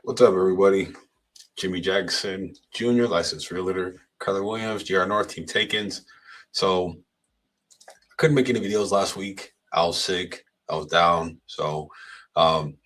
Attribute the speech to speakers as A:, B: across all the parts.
A: What's up, everybody? Jimmy Jackson Jr., licensed realtor. Keller Williams, GR North, Team Takens. So I couldn't make any videos last week. I was sick. I was down. So um,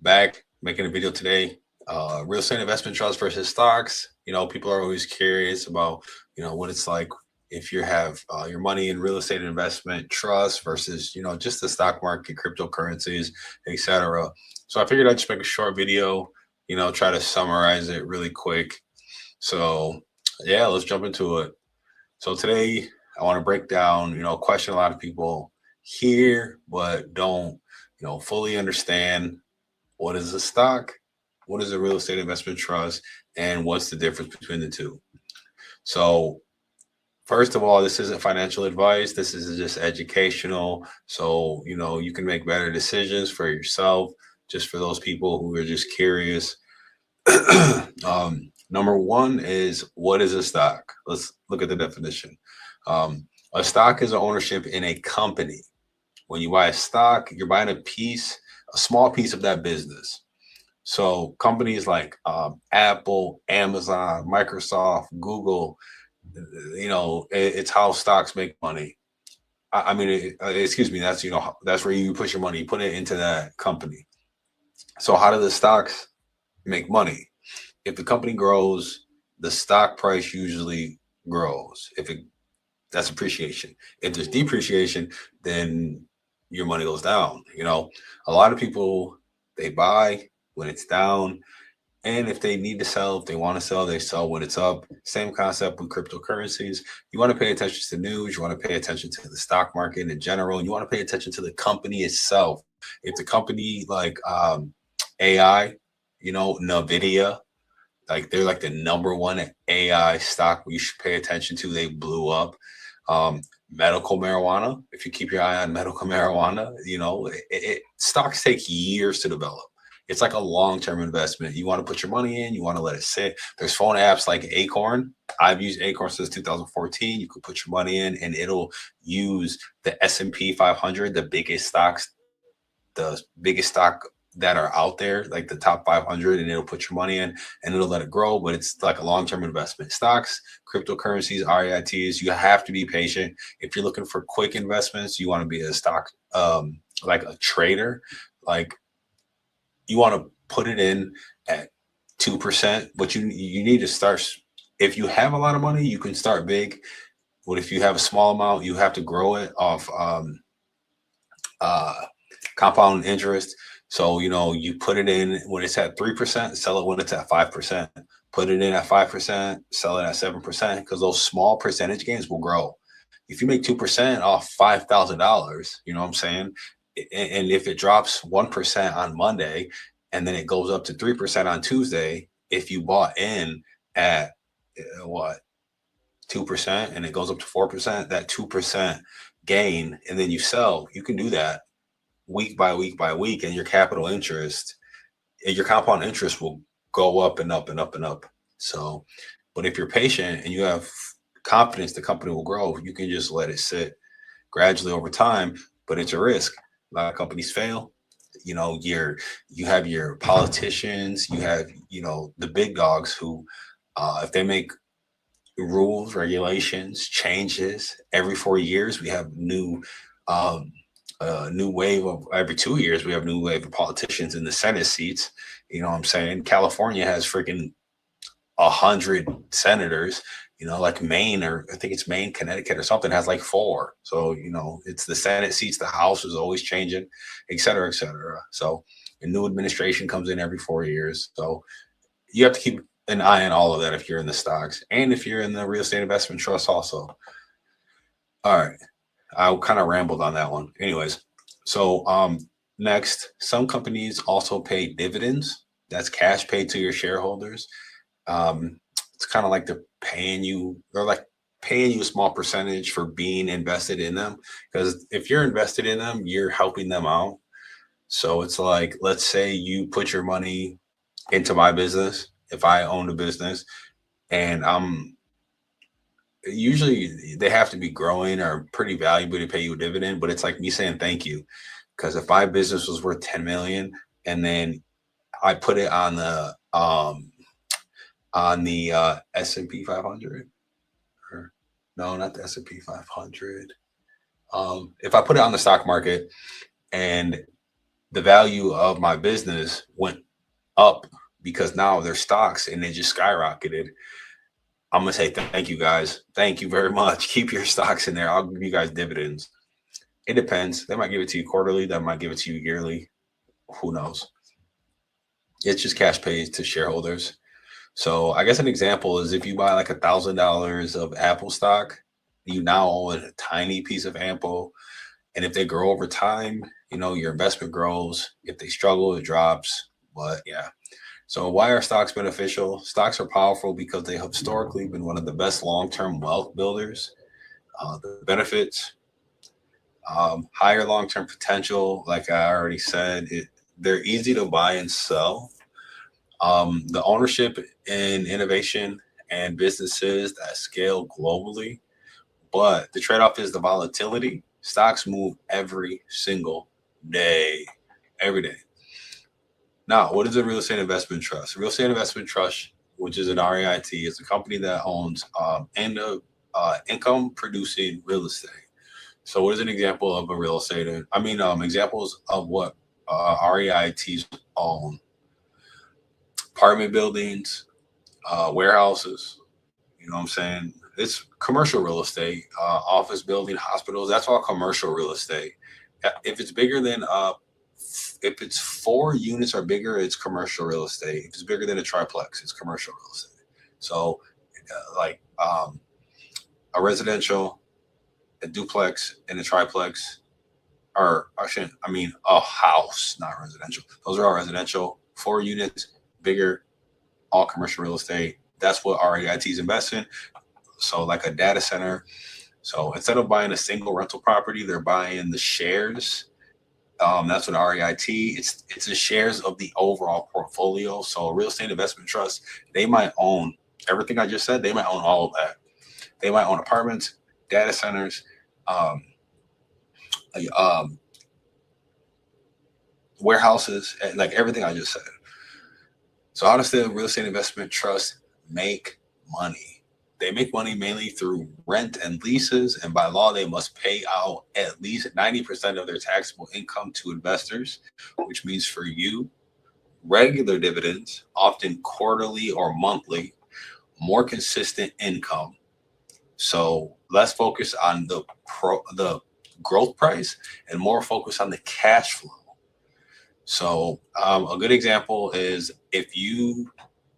A: back making a video today. Real estate investment trust versus stocks. People are always curious about what it's like if you have your money in real estate investment trust versus just the stock market, cryptocurrencies, etc. So I figured I'd just make a short video. Try to summarize it really quick. So yeah, let's jump into it. So today I want to break down, a question a lot of people hear but don't, fully understand. What is a stock? What is a real estate investment trust? And what's the difference between the two? So first of all, this isn't financial advice. This is just educational. So, you can make better decisions for yourself, just for those people who are just curious. Number one is, what is a stock? Let's look at the definition. A stock is an ownership in a company. When you buy a stock, you're buying a small piece of that business. So companies like Apple, Amazon, Microsoft, Google, it's how stocks make money. Excuse me, that's where you put your money. You put it into that company. So how do the stocks make money? If the company grows, the stock price usually grows. That's appreciation. If there's depreciation, then your money goes down. A lot of people, they buy when it's down, and if they need to sell, if they want to sell, they sell when it's up. Same concept with cryptocurrencies. You want to pay attention to the news. You want to pay attention to the stock market in general. And you want to pay attention to the company itself. If the company like AI, NVIDIA, like they're like the number one AI stock you should pay attention to. They blew up. Medical marijuana. If you keep your eye on medical marijuana, stocks take years to develop. It's like a long-term investment. You want to put your money in, you want to let it sit. There's phone apps like Acorn. I've used Acorn since 2014. You can put your money in and it'll use the S&P 500, the biggest stock that are out there, like the top 500, and it'll put your money in and it'll let it grow. But it's like a long-term investment. Stocks, cryptocurrencies, REITs, you have to be patient. If you're looking for quick investments, you want to be a stock, like a trader, like you want to put it in at 2%, but you need to start. If you have a lot of money, you can start big. But if you have a small amount, you have to grow it off compound interest. So, you put it in when it's at 3%, sell it when it's at 5%. Put it in at 5%, sell it at 7%, because those small percentage gains will grow. If you make 2% off $5,000, you know what I'm saying? And if it drops 1% on Monday and then it goes up to 3% on Tuesday, if you bought in at 2% and it goes up to 4%, that 2% gain, and then you sell, you can do that week by week by week, and your capital interest, your compound interest will go up and up and up and up. So, but if you're patient and you have confidence the company will grow, you can just let it sit gradually over time, but it's a risk. A lot of companies fail. You have your politicians, you have, the big dogs who, if they make rules, regulations, changes every 4 years, we have new wave of every 2 years, we have new wave of politicians in the Senate seats. You know what I'm saying? California has freaking 100 senators, like Maine, or I think it's Maine, Connecticut or something has like 4. So, it's the Senate seats, the House is always changing, et cetera, et cetera. So a new administration comes in every 4 years. So you have to keep an eye on all of that if you're in the stocks and if you're in the real estate investment trust also. All right. I kind of rambled on that one. Anyways, so next, some companies also pay dividends. That's cash paid to your shareholders. It's kind of like they're paying you a small percentage for being invested in them. Because if you're invested in them, you're helping them out. So it's like, let's say you put your money into my business. If I own a business and usually they have to be growing or pretty valuable to pay you a dividend, but it's like me saying thank you. Because if my business was worth 10 million and then I put it on the S&P 500, or no, not the S&P 500. If I put it on the stock market and the value of my business went up because now there's stocks and they just skyrocketed, I'm gonna say thank you guys. Thank you very much. Keep your stocks in there. I'll give you guys dividends. It depends. They might give it to you quarterly. They might give it to you yearly. Who knows? It's just cash paid to shareholders. So I guess an example is if you buy like $1,000 of Apple stock, you now own a tiny piece of Apple. And if they grow over time, your investment grows. If they struggle, it drops. But yeah. So why are stocks beneficial? Stocks are powerful because they have historically been one of the best long-term wealth builders. The benefits, higher long-term potential, like I already said, they're easy to buy and sell. The ownership in innovation and businesses that scale globally. But the trade-off is the volatility. Stocks move every single day, every day. Now, what is a real estate investment trust? A real estate investment trust, which is an REIT, is a company that owns income-producing real estate. So, what is an example of a real estate? Examples of what REITs own: apartment buildings, warehouses. You know what I'm saying? It's commercial real estate, office building, hospitals. That's all commercial real estate. If it's bigger than if it's 4 units or bigger, it's commercial real estate. If it's bigger than a triplex, it's commercial real estate. So, a residential, a duplex, and a triplex, or a house, not residential. Those are all residential. 4 units, bigger, all commercial real estate. That's what REITs invest in. So, like a data center. So instead of buying a single rental property, they're buying the shares. That's what REIT. It's the shares of the overall portfolio. So a real estate investment trust, they might own everything I just said. They might own all of that. They might own apartments, data centers, warehouses, like everything I just said. So how does the real estate investment trust make money? They make money mainly through rent and leases, and by law, they must pay out at least 90% of their taxable income to investors, which means for you, regular dividends, often quarterly or monthly, more consistent income. So less focus on the growth price and more focus on the cash flow. So a good example is if you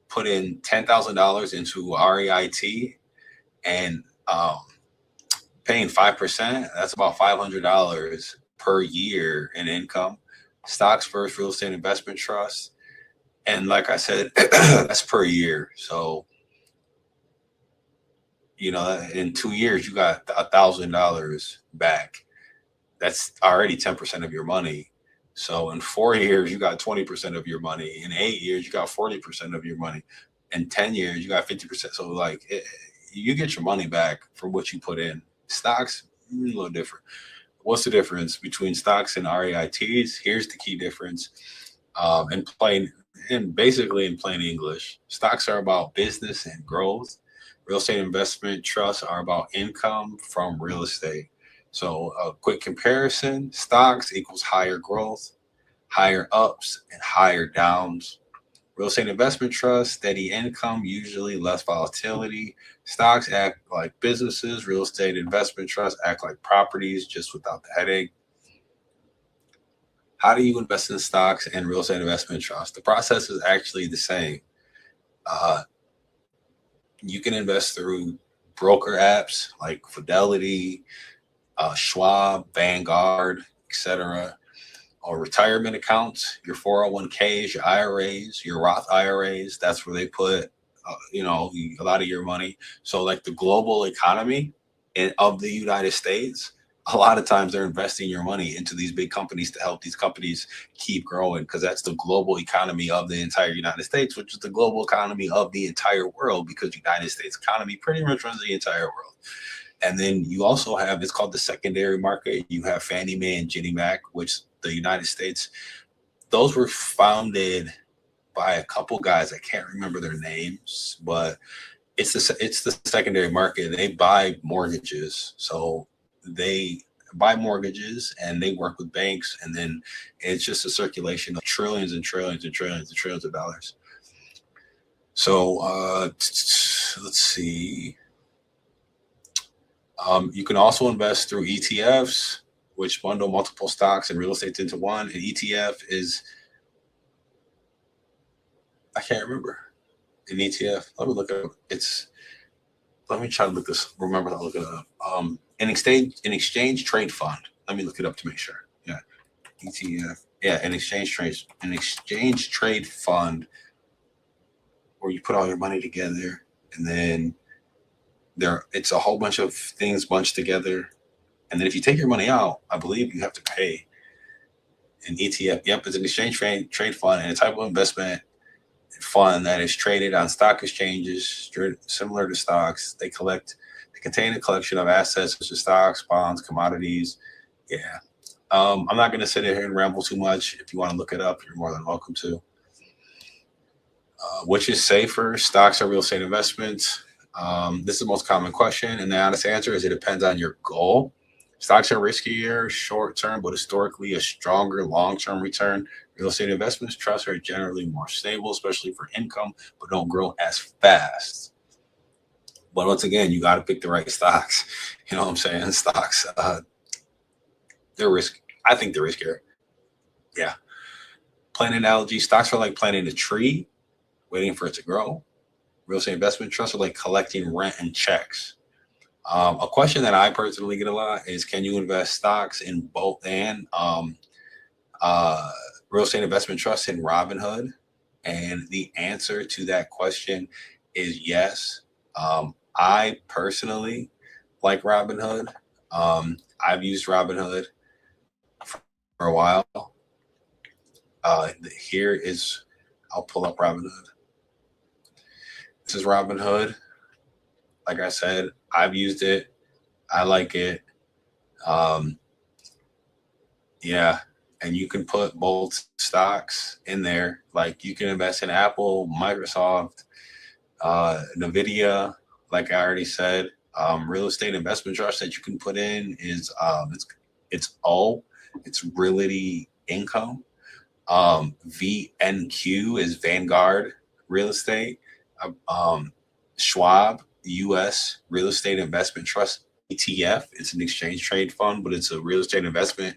A: put in $10,000 into REIT and paying 5%, that's about $500 per year in income. Stocks first, real estate investment trust. And like I said, that's per year. So, in 2 years, you got $1,000 back. That's already 10% of your money. So in 4 years, you got 20% of your money. In 8 years, you got 40% of your money. In 10 years, you got 50%. So you get your money back for what you put in. Stocks, a little different. What's the difference between stocks and REITs? Here's the key difference. Basically in plain English, stocks are about business and growth. Real estate investment trusts are about income from real estate. So a quick comparison: stocks equals higher growth, higher ups and higher downs. Real estate investment trust, steady income, usually less volatility. Stocks act like businesses. Real estate investment trusts act like properties, just without the headache. How do you invest in stocks and real estate investment trusts? The process is actually the same. You can invest through broker apps like Fidelity, Schwab, Vanguard, etc., or retirement accounts, your 401ks, your IRAs, your Roth IRAs. That's where they put, a lot of your money. So like the global economy of the United States, a lot of times they're investing your money into these big companies to help these companies keep growing, because that's the global economy of the entire United States, which is the global economy of the entire world, because the United States economy pretty much runs the entire world. And then you also have, it's called the secondary market. You have Fannie Mae and Ginnie Mac, which the United States, those were founded by a couple guys. I can't remember their names, but it's the secondary market. They buy mortgages, so they buy mortgages and they work with banks, and then it's just a circulation of trillions and trillions and trillions and trillions of dollars. So let's see. You can also invest through ETFs, which bundle multiple stocks and real estate into one. An ETF is, I can't remember. An ETF. Let me look it up. Let me try to look this. Remember to look it up. An exchange trade fund. Let me look it up to make sure. Yeah, ETF. Yeah, an exchange trade fund, where you put all your money together, and then it's a whole bunch of things bunched together, and then if you take your money out, I believe you have to pay. An ETF. Yep, it's an exchange trade fund and a type of investment fund that is traded on stock exchanges, similar to stocks. They contain a collection of assets such as stocks, bonds, commodities. Yeah. I'm not going to sit here and ramble too much. If you want to look it up, you're more than welcome to. Which is safer, stocks or real estate investments? This is the most common question, and the honest answer is it depends on your goal. Stocks are riskier short term, but historically a stronger long-term return. Real estate investments, trusts are generally more stable, especially for income, but don't grow as fast. But once again, you got to pick the right stocks. You know what I'm saying? Stocks, they're risky. I think they're riskier. Yeah. Plant analogy, stocks are like planting a tree, waiting for it to grow. Real estate investment trusts are like collecting rent and checks. A question that I personally get a lot is, can you invest stocks in both and real estate investment trusts in Robinhood? And the answer to that question is yes. I personally like Robinhood. I've used Robinhood for a while. I'll pull up Robinhood. This is Robinhood. Like I said, I've used it. I like it. Yeah. And you can put both stocks in there. Like you can invest in Apple, Microsoft, NVIDIA, like I already said. Real estate investment trust that you can put in is it's Realty Income. VNQ is Vanguard Real Estate. Schwab U.S. Real Estate Investment Trust ETF. It's an exchange trade fund, but it's a real estate investment.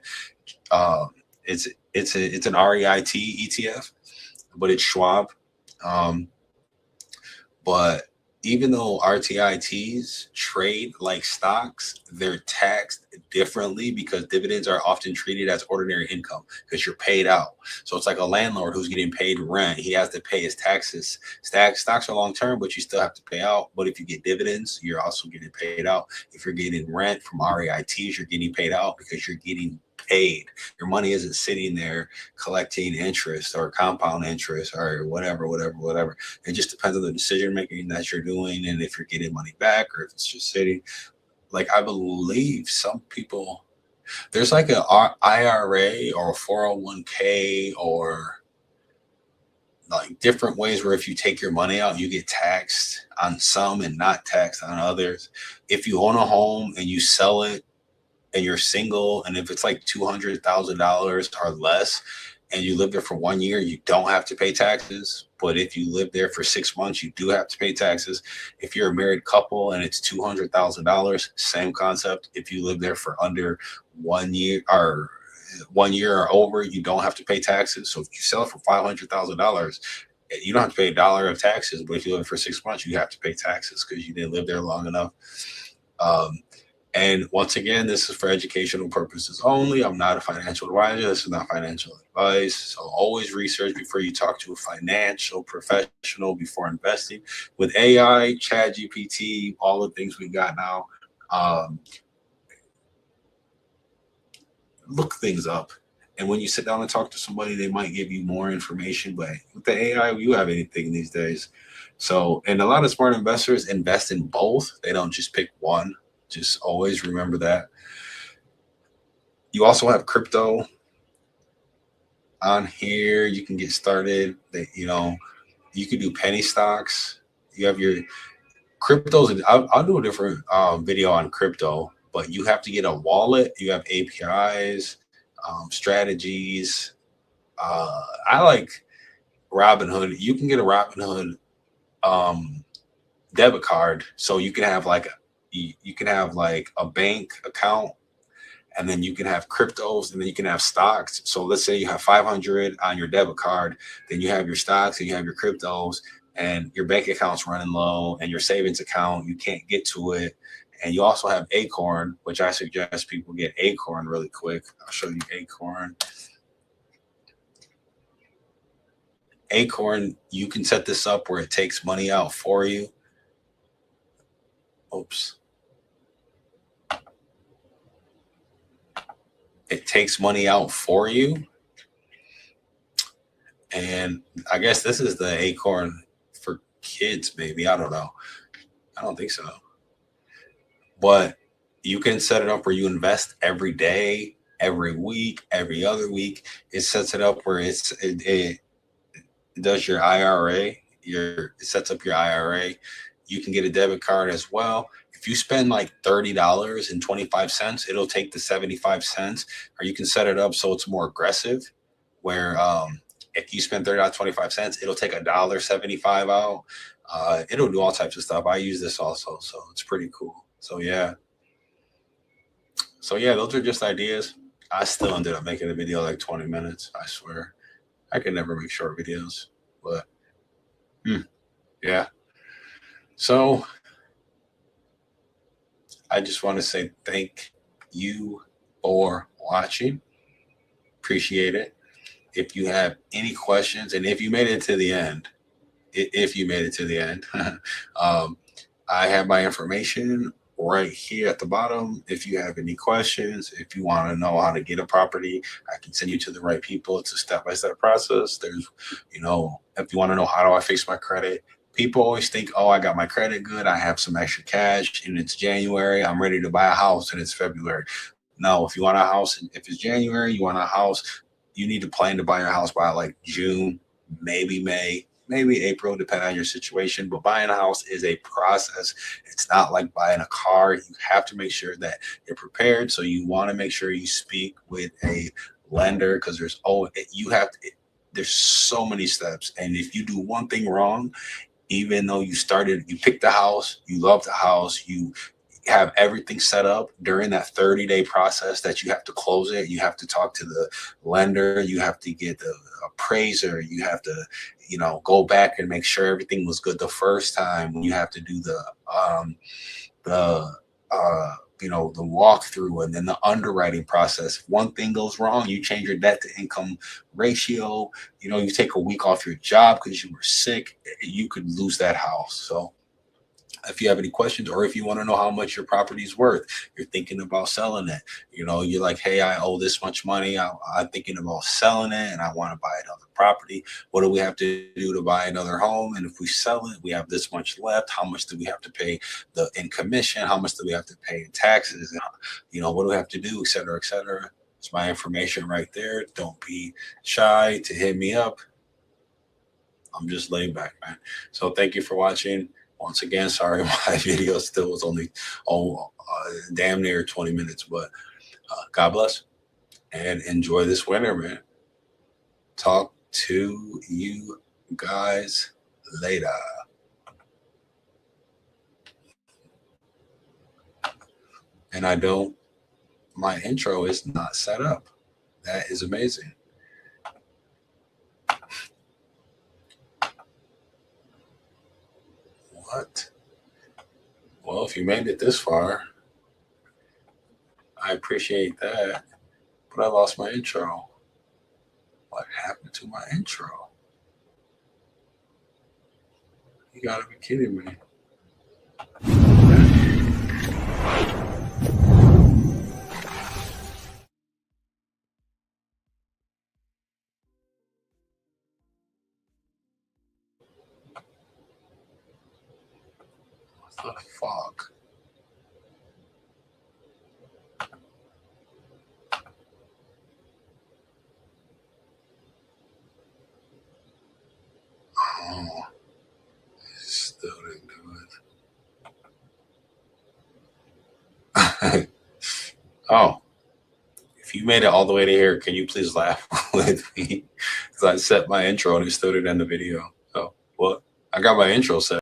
A: It's an REIT ETF, but it's Schwab. But even though RTITs trade like stocks, they're taxed differently because dividends are often treated as ordinary income because you're paid out. So it's like a landlord who's getting paid rent. He has to pay his taxes. Stocks are long term, but you still have to pay out. But if you get dividends, you're also getting paid out. If you're getting rent from REITs, you're getting paid out because you're getting paid. Your money isn't sitting there collecting interest or compound interest or whatever. It just depends on the decision making that you're doing and if you're getting money back or if it's just sitting. Like I believe some people, there's like an IRA or a 401k or like different ways where if you take your money out, you get taxed on some and not taxed on others. If you own a home and you sell it, and you're single, and if it's like $200,000 or less, and you live there for 1 year, you don't have to pay taxes. But if you live there for 6 months, you do have to pay taxes. If you're a married couple and it's $200,000, same concept. If you live there for under 1 year or 1 year or over, you don't have to pay taxes. So if you sell it for $500,000, you don't have to pay $1 of taxes. But if you live for 6 months, you have to pay taxes because you didn't live there long enough. And once again, this is for educational purposes only. I'm not a financial advisor. This is not financial advice. So always research before you talk to a financial professional before investing. With AI, ChatGPT, all the things we got now, look things up. And when you sit down and talk to somebody, they might give you more information. But with the AI, you have anything these days. So, and a lot of smart investors invest in both. They don't just pick one. Just always remember that. You also have crypto. on here. You can get started. That you can do penny stocks. You have your cryptos, and I'll do a different video on crypto. But you have to get a wallet. You have APIs, strategies. I like Robinhood. You can get a Robinhood debit card, so you can have like a bank account, and then you can have cryptos, and then you can have stocks. So let's say you have 500 on your debit card, then you have your stocks and you have your cryptos, and your bank account's running low, and your savings account, you can't get to it. And you also have Acorn, which I suggest people get Acorn really quick. I'll show you Acorn. Acorn, you can set this up where it takes money out for you. Oops. It takes money out for you. And I guess this is the Acorn for kids, maybe. I don't know. I don't think so. But you can set it up where you invest every day, every week, every other week. It sets it up where it does your IRA. It sets up your IRA. You can get a debit card as well. If you spend like $30.25, it'll take the 75 cents, or you can set it up so it's more aggressive, where if you spend $30.25, it'll take $1.75 out. It'll do all types of stuff. I use this also, so it's pretty cool. So yeah, those are just ideas. I still ended up making a video like 20 minutes. I swear, I can never make short videos, but yeah. So I just want to say thank you for watching. Appreciate it. If you have any questions, and if you made it to the end, I have my information right here at the bottom. If you have any questions, if you want to know how to get a property, I can send you to the right people. It's a step-by-step process. There's, if you want to know how do I fix my credit, people always think, oh, I got my credit good, I have some extra cash, and it's January, I'm ready to buy a house, and it's February. No, if you want a house, if it's January, you want a house, you need to plan to buy your house by like June, maybe May, maybe April, depending on your situation. But buying a house is a process. It's not like buying a car. You have to make sure that you're prepared. So you want to make sure you speak with a lender, because there's so many steps. And if you do one thing wrong, even though you picked the house, you love the house, you have everything set up during that 30-day process that you have to close it. You have to talk to the lender. You have to get the appraiser. You have to, go back and make sure everything was good the first time. You have to do the walkthrough, and then the underwriting process. If one thing goes wrong, you change your debt to income ratio, you take a week off your job because you were sick, you could lose that house. So if you have any questions, or if you want to know how much your property is worth, you're thinking about selling it, you're like, hey, I owe this much money, I'm thinking about selling it, and I want to buy another property. What do we have to do to buy another home? And if we sell it, we have this much left. How much do we have to pay in commission? How much do we have to pay in taxes? And, what do we have to do, et cetera, et cetera. It's my information right there. Don't be shy to hit me up. I'm just laying back, man. So thank you for watching. Once again, sorry my video still was only damn near 20 minutes, but God bless and enjoy this winter, man. Talk to you guys later. And my intro is not set up. That is amazing. What? Well, if you made it this far, I appreciate that. But I lost my intro. What happened to my intro? You gotta be kidding me. What the fuck? Oh, if you made it all the way to here, can you please laugh with me? Because I set my intro and it still didn't end the video. So, well, I got my intro set.